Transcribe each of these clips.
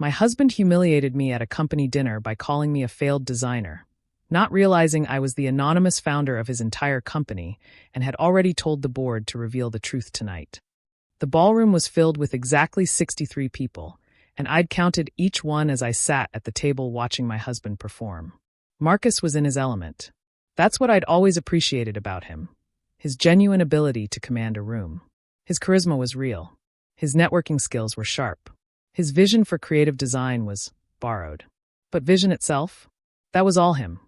My husband humiliated me at a company dinner by calling me a failed designer, not realizing I was the anonymous founder of his entire company and had already told the board to reveal the truth tonight. The ballroom was filled with exactly 63 people, and I'd counted each one as I sat at the table watching my husband perform. Marcus was in his element. That's what I'd always appreciated about him. His genuine ability to command a room. His charisma was real. His networking skills were sharp. His vision for creative design was borrowed. But vision itself? That was all him.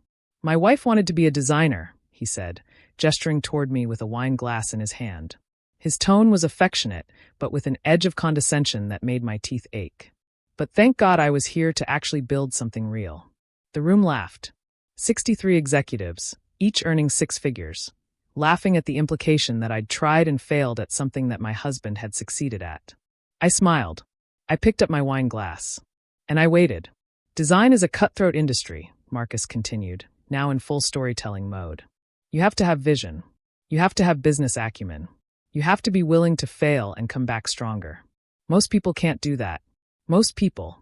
My wife wanted to be a designer, he said, gesturing toward me with a wine glass in his hand. His tone was affectionate, but with an edge of condescension that made my teeth ache. But thank God I was here to actually build something real. The room laughed. 63 executives, each earning 6 figures, laughing at the implication that I'd tried and failed at something that my husband had succeeded at. I smiled. I picked up my wine glass. And I waited. Design is a cutthroat industry, Marcus continued, now in full storytelling mode. You have to have vision. You have to have business acumen. You have to be willing to fail and come back stronger. Most people can't do that. Most people.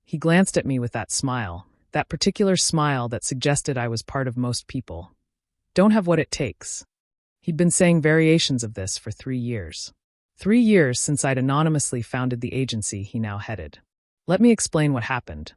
He glanced at me with that smile, that particular smile that suggested I was part of most people. Don't have what it takes. He'd been saying variations of this for 3 years. 3 years since I'd anonymously founded the agency he now headed. Let me explain what happened.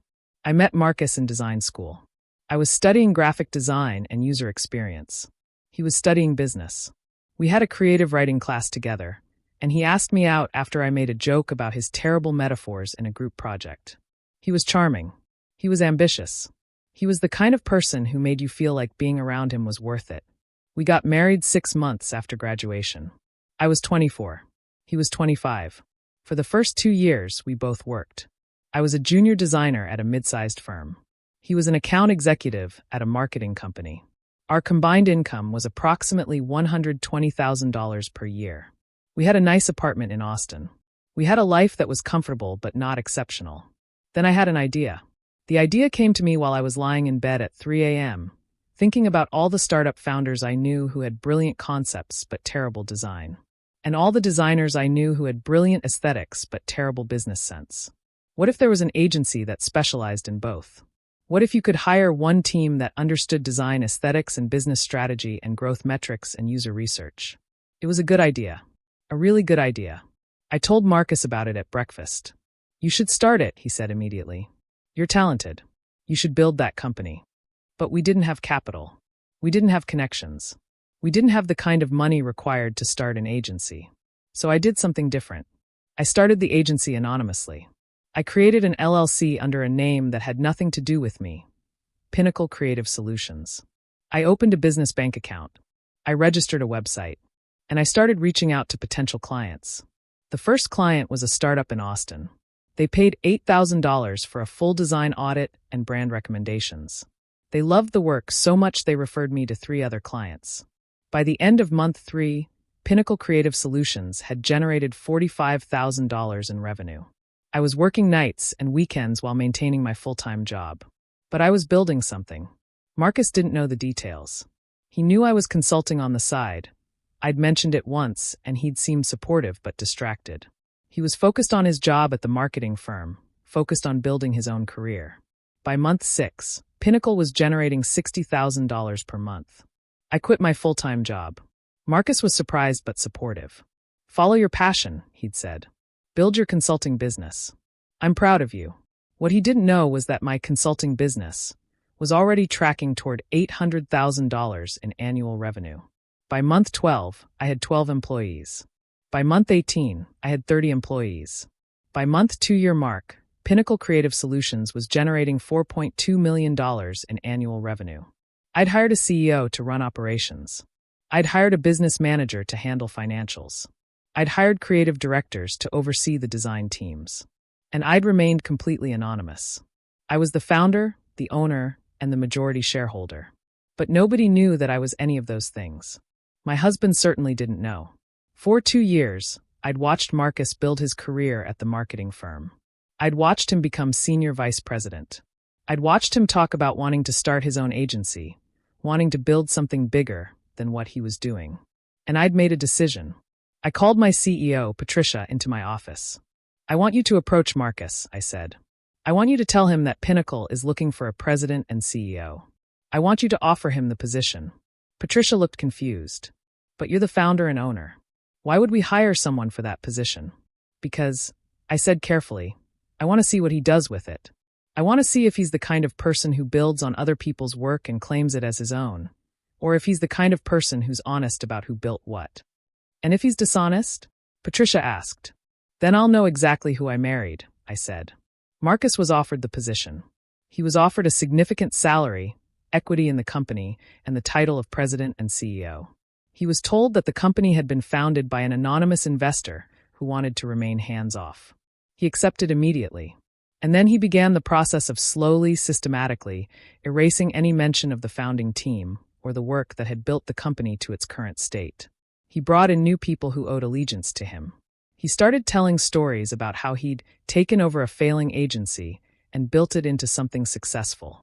I met Marcus in design school. I was studying graphic design and user experience. He was studying business. We had a creative writing class together, and he asked me out after I made a joke about his terrible metaphors in a group project. He was charming. He was ambitious. He was the kind of person who made you feel like being around him was worth it. We got married 6 months after graduation. I was 24. He was 25. For the first 2 years, we both worked. I was a junior designer at a mid-sized firm. He was an account executive at a marketing company. Our combined income was approximately $120,000 per year. We had a nice apartment in Austin. We had a life that was comfortable but not exceptional. Then I had an idea. The idea came to me while I was lying in bed at 3 a.m., thinking about all the startup founders I knew who had brilliant concepts but terrible design, and all the designers I knew who had brilliant aesthetics but terrible business sense. What if there was an agency that specialized in both? What if you could hire one team that understood design aesthetics and business strategy and growth metrics and user research? It was a good idea. A really good idea. I told Marcus about it at breakfast. You should start it, he said immediately. You're talented. You should build that company. But we didn't have capital. We didn't have connections. We didn't have the kind of money required to start an agency. So I did something different. I started the agency anonymously. I created an LLC under a name that had nothing to do with me. Pinnacle Creative Solutions. I opened a business bank account. I registered a website. And I started reaching out to potential clients. The first client was a startup in Austin. They paid $8,000 for a full design audit and brand recommendations. They loved the work so much they referred me to 3 other clients. By the end of month 3, Pinnacle Creative Solutions had generated $45,000 in revenue. I was working nights and weekends while maintaining my full-time job. But I was building something. Marcus didn't know the details. He knew I was consulting on the side. I'd mentioned it once, and he'd seemed supportive but distracted. He was focused on his job at the marketing firm, focused on building his own career. By month 6, Pinnacle was generating $60,000 per month. I quit my full-time job. Marcus was surprised but supportive. Follow your passion, he'd said. Build your consulting business. I'm proud of you. What he didn't know was that my consulting business was already tracking toward $800,000 in annual revenue. By month 12, I had 12 employees. By month 18, I had 30 employees. By month 2-year mark, Pinnacle Creative Solutions was generating $4.2 million in annual revenue. I'd hired a CEO to run operations. I'd hired a business manager to handle financials. I'd hired creative directors to oversee the design teams. And I'd remained completely anonymous. I was the founder, the owner, and the majority shareholder. But nobody knew that I was any of those things. My husband certainly didn't know. For 2 years, I'd watched Marcus build his career at the marketing firm. I'd watched him become senior vice president. I'd watched him talk about wanting to start his own agency, wanting to build something bigger than what he was doing. And I'd made a decision. I called my CEO, Patricia, into my office. I want you to approach Marcus, I said. I want you to tell him that Pinnacle is looking for a president and CEO. I want you to offer him the position." Patricia looked confused. "But you're the founder and owner. Why would we hire someone for that position?" "Because," I said carefully, "I want to see what he does with it. I want to see if he's the kind of person who builds on other people's work and claims it as his own, or if he's the kind of person who's honest about who built what." "And if he's dishonest?" Patricia asked. "Then I'll know exactly who I married," I said. Marcus was offered the position. He was offered a significant salary, equity in the company, and the title of president and CEO. He was told that the company had been founded by an anonymous investor who wanted to remain hands-off. He accepted immediately. And then he began the process of slowly, systematically, erasing any mention of the founding team or the work that had built the company to its current state. He brought in new people who owed allegiance to him. He started telling stories about how he'd taken over a failing agency and built it into something successful.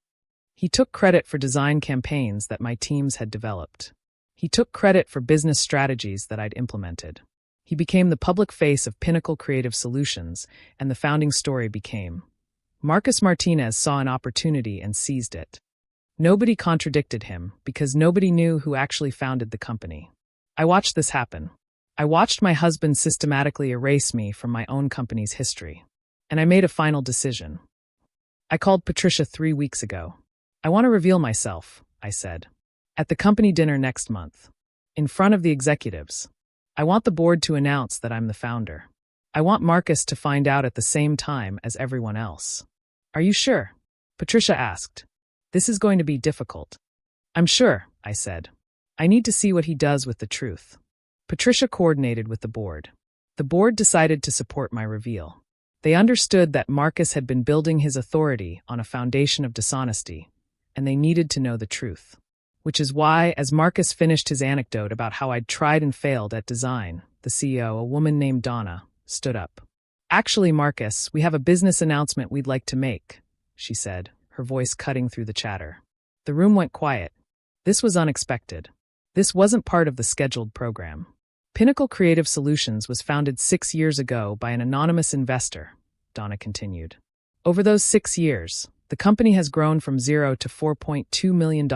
He took credit for design campaigns that my teams had developed. He took credit for business strategies that I'd implemented. He became the public face of Pinnacle Creative Solutions, and the founding story became. Marcus Martinez saw an opportunity and seized it. Nobody contradicted him because nobody knew who actually founded the company. I watched this happen. I watched my husband systematically erase me from my own company's history. And I made a final decision. I called Patricia 3 weeks ago. "I want to reveal myself," I said. "At the company dinner next month. In front of the executives. I want the board to announce that I'm the founder. I want Marcus to find out at the same time as everyone else." "Are you sure?" Patricia asked. "This is going to be difficult." "I'm sure," I said. "I need to see what he does with the truth." Patricia coordinated with the board. The board decided to support my reveal. They understood that Marcus had been building his authority on a foundation of dishonesty, and they needed to know the truth. Which is why, as Marcus finished his anecdote about how I'd tried and failed at design, the CEO, a woman named Donna, stood up. "Actually, Marcus, we have a business announcement we'd like to make," she said, her voice cutting through the chatter. The room went quiet. This was unexpected. This wasn't part of the scheduled program. Pinnacle Creative Solutions was founded 6 years ago by an anonymous investor, Donna continued. Over those 6 years, the company has grown from $0 to $4.2 million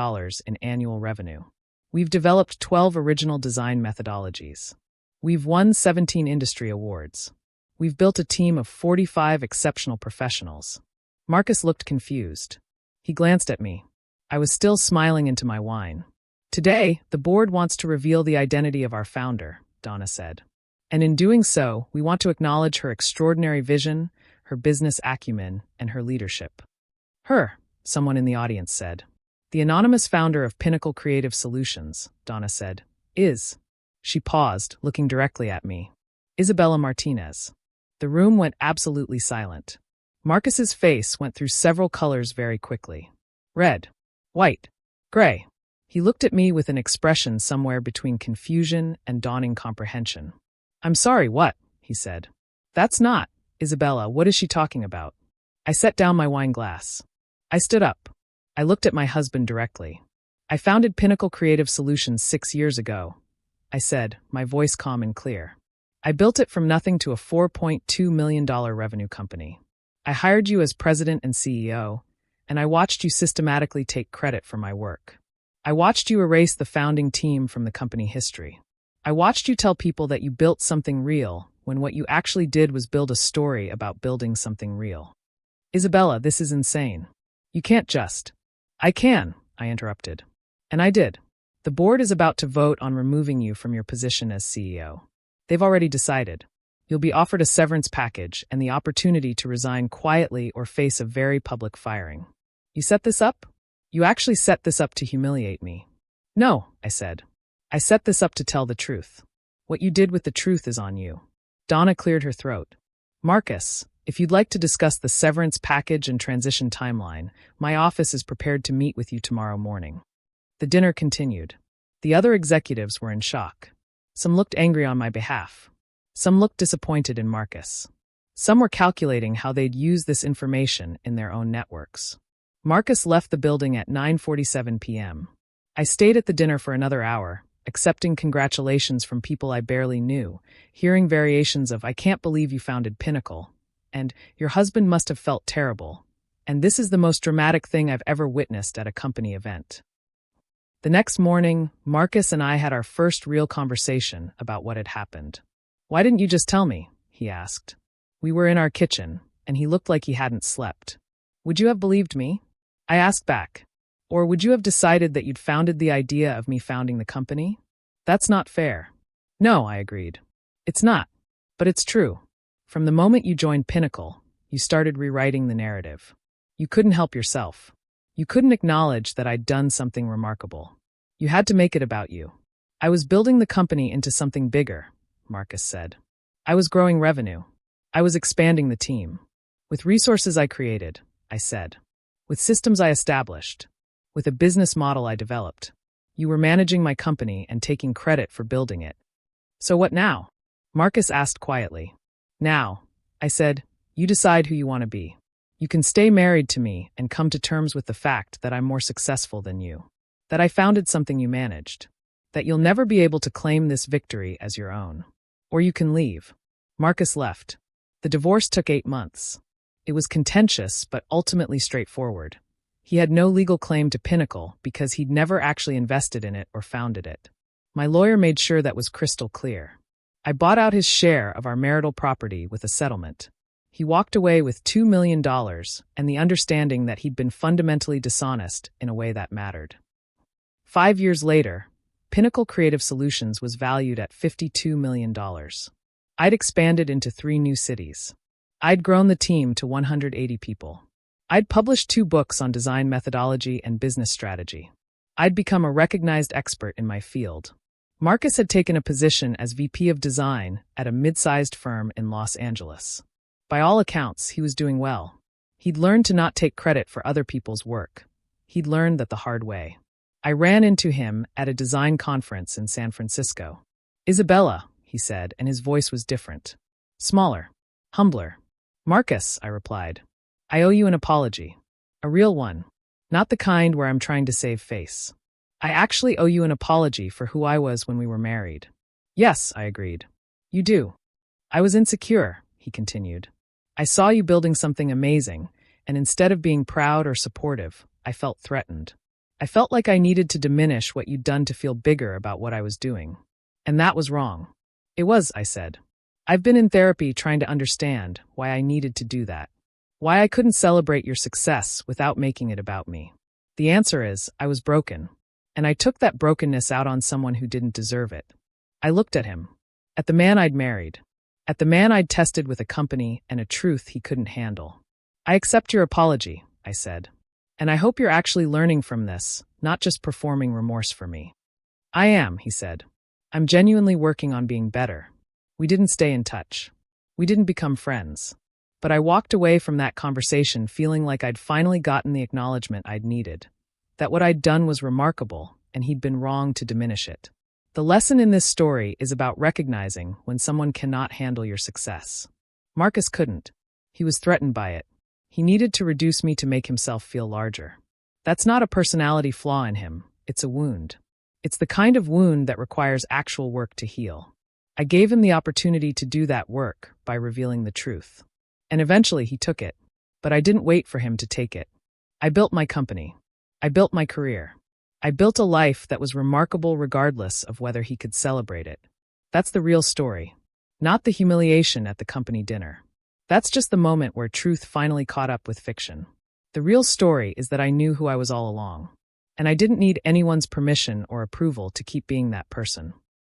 in annual revenue. We've developed 12 original design methodologies. We've won 17 industry awards. We've built a team of 45 exceptional professionals. Marcus looked confused. He glanced at me. I was still smiling into my wine. "Today, the board wants to reveal the identity of our founder," Donna said. "And in doing so, we want to acknowledge her extraordinary vision, her business acumen, and her leadership." "Her," someone in the audience said. "The anonymous founder of Pinnacle Creative Solutions," Donna said, "is." She paused, looking directly at me. "Isabella Martinez." The room went absolutely silent. Marcus's face went through several colors very quickly. Red, white, gray. He looked at me with an expression somewhere between confusion and dawning comprehension. "I'm sorry, what?" he said. "That's not. Isabella, what is she talking about?" I set down my wine glass. I stood up. I looked at my husband directly. "I founded Pinnacle Creative Solutions 6 years ago," I said, my voice calm and clear. "I built it from nothing to a $4.2 million revenue company. I hired you as president and CEO, and I watched you systematically take credit for my work. I watched you erase the founding team from the company history. I watched you tell people that you built something real when what you actually did was build a story about building something real. Isabella, this is insane. You can't just..." "I can," I interrupted. "And I did. The board is about to vote on removing you from your position as CEO. They've already decided. You'll be offered a severance package and the opportunity to resign quietly or face a very public firing. You set this up? You actually set this up to humiliate me." "No," I said. "I set this up to tell the truth. What you did with the truth is on you." Donna cleared her throat. "Marcus, if you'd like to discuss the severance package and transition timeline, my office is prepared to meet with you tomorrow morning." The dinner continued. The other executives were in shock. Some looked angry on my behalf. Some looked disappointed in Marcus. Some were calculating how they'd use this information in their own networks. Marcus left the building at 9:47 p.m. I stayed at the dinner for another hour, accepting congratulations from people I barely knew, hearing variations of "I can't believe you founded Pinnacle," And your husband must have felt terrible. And this is the most dramatic thing I've ever witnessed at a company event. The next morning, Marcus and I had our first real conversation about what had happened. Why didn't you just tell me? He asked. We were in our kitchen, and he looked like he hadn't slept. Would you have believed me? I asked back. Or would you have decided that you'd founded the idea of me founding the company? That's not fair. No, I agreed. It's not. But it's true. From the moment you joined Pinnacle, you started rewriting the narrative. You couldn't help yourself. You couldn't acknowledge that I'd done something remarkable. You had to make it about you. I was building the company into something bigger, Marcus said. I was growing revenue. I was expanding the team. With resources I created, I said. With systems I established. With a business model I developed. You were managing my company and taking credit for building it. So what now? Marcus asked quietly. Now, I said, you decide who you want to be. You can stay married to me and come to terms with the fact that I'm more successful than you. That I founded something you managed. That you'll never be able to claim this victory as your own. Or you can leave. Marcus left. The divorce took 8 months. It was contentious, but ultimately straightforward. He had no legal claim to Pinnacle because he'd never actually invested in it or founded it. My lawyer made sure that was crystal clear. I bought out his share of our marital property with a settlement. He walked away with $2 million and the understanding that he'd been fundamentally dishonest in a way that mattered. 5 years later, Pinnacle Creative Solutions was valued at $52 million. I'd expanded into 3 new cities. I'd grown the team to 180 people. I'd published 2 books on design methodology and business strategy. I'd become a recognized expert in my field. Marcus had taken a position as VP of Design at a mid-sized firm in Los Angeles. By all accounts, he was doing well. He'd learned to not take credit for other people's work. He'd learned that the hard way. I ran into him at a design conference in San Francisco. Isabella, he said, and his voice was different. Smaller. Humbler. Marcus, I replied. I owe you an apology. A real one. Not the kind where I'm trying to save face. I actually owe you an apology for who I was when we were married. Yes, I agreed. You do. I was insecure, he continued. I saw you building something amazing, and instead of being proud or supportive, I felt threatened. I felt like I needed to diminish what you'd done to feel bigger about what I was doing. And that was wrong. It was, I said. I've been in therapy trying to understand why I needed to do that. Why I couldn't celebrate your success without making it about me. The answer is, I was broken. And I took that brokenness out on someone who didn't deserve it. I looked at him. At the man I'd married. At the man I'd tested with a company and a truth he couldn't handle. I accept your apology, I said. And I hope you're actually learning from this, not just performing remorse for me. I am, he said. I'm genuinely working on being better. We didn't stay in touch. We didn't become friends. But I walked away from that conversation feeling like I'd finally gotten the acknowledgement I'd needed. That what I'd done was remarkable, and he'd been wrong to diminish it. The lesson in this story is about recognizing when someone cannot handle your success. Marcus couldn't. He was threatened by it. He needed to reduce me to make himself feel larger. That's not a personality flaw in him. It's a wound. It's the kind of wound that requires actual work to heal. I gave him the opportunity to do that work by revealing the truth. And eventually he took it. But I didn't wait for him to take it. I built my company. I built my career. I built a life that was remarkable regardless of whether he could celebrate it. That's the real story. Not the humiliation at the company dinner. That's just the moment where truth finally caught up with fiction. The real story is that I knew who I was all along. And I didn't need anyone's permission or approval to keep being that person.